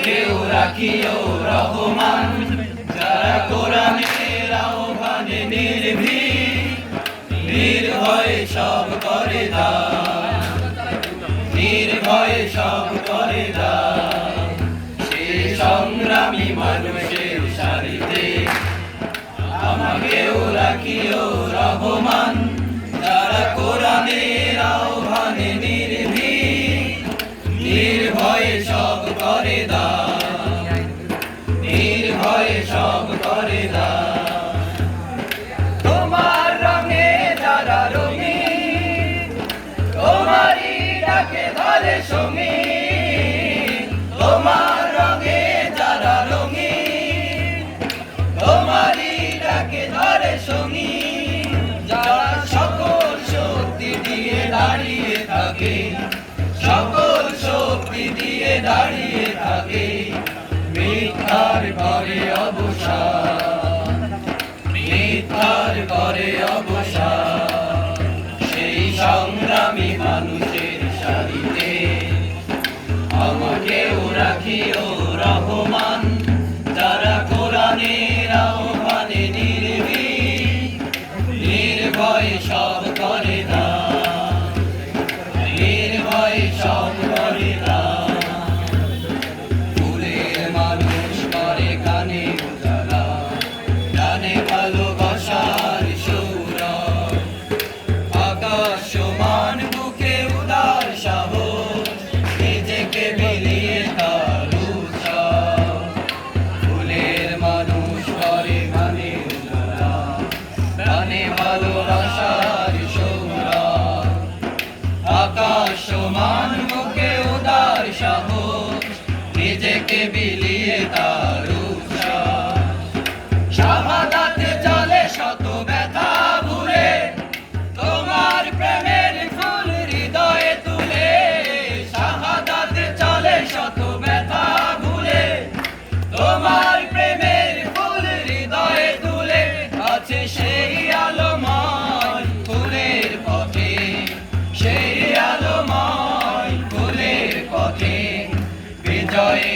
আমাকেও রাখিও রহমান, যারা কোরআনের আহ্বানে নির্ভীক, নির্ভয়ে সব করে দান, নির্ভয়ে সব করে দান। সে সংগ্রামী মানুষের সারিতে আমাকেও রাখিও রহমান, যারা কোরআনের আহ্বানে নির্ভীক, নির্ভয়ে সব করে দান, নির্ভয়ে সব করে দান। তোমার রঙে যারা রঙিন, তোমারই ডাকে ধরে সঙ্গীন। তোমার রঙে যারা রঙিন, তোমারই ডাকে ধরে সঙ্গীন। যারা সকল শক্তি দিয়ে দাঁড়িয়ে থাকে, সকল শক্তি দিয়ে দাঁড়িয়ে থাকে, মিথ্যার করে অবসান, মিথ্যার করে অবসান। সেই সংগ্রামী মানুষের সারিতে আমাকেও রাখিও রহমান, যারা কোরআনের আহ্বানে নির্ভীক, নির্ভয়ে সব করে দান, নির্ভয়ে সব করে দান। ফুলের মানুষ করে কানে উজালা, জানে ভালোবাসার সৌরভ। আকাশ সমান বুকে উদার সাহস, নিজেকে বিলিয়ে তার উৎসব। ফুলের মানুষ করে কানে উজালা, জানে ভালোবাসার সৌরভ। আকাশ সমান বুকে উদার সাহস, নিজেকে বিলিয়ে তার উৎসব। শাহাদাতে চলে শত ব্যথা ভুলে, তোমার প্রেমের ফুল হৃদয়ে তুলে। শাহাদাতে চলে শত ব্যথা ভুলে, তোমার প্রেমের ফুল হৃদয়ে তুলে। আছে সেই আলোময় ফুলের পথে, সেই আলোময় ফুলের পথে, বিজয়ে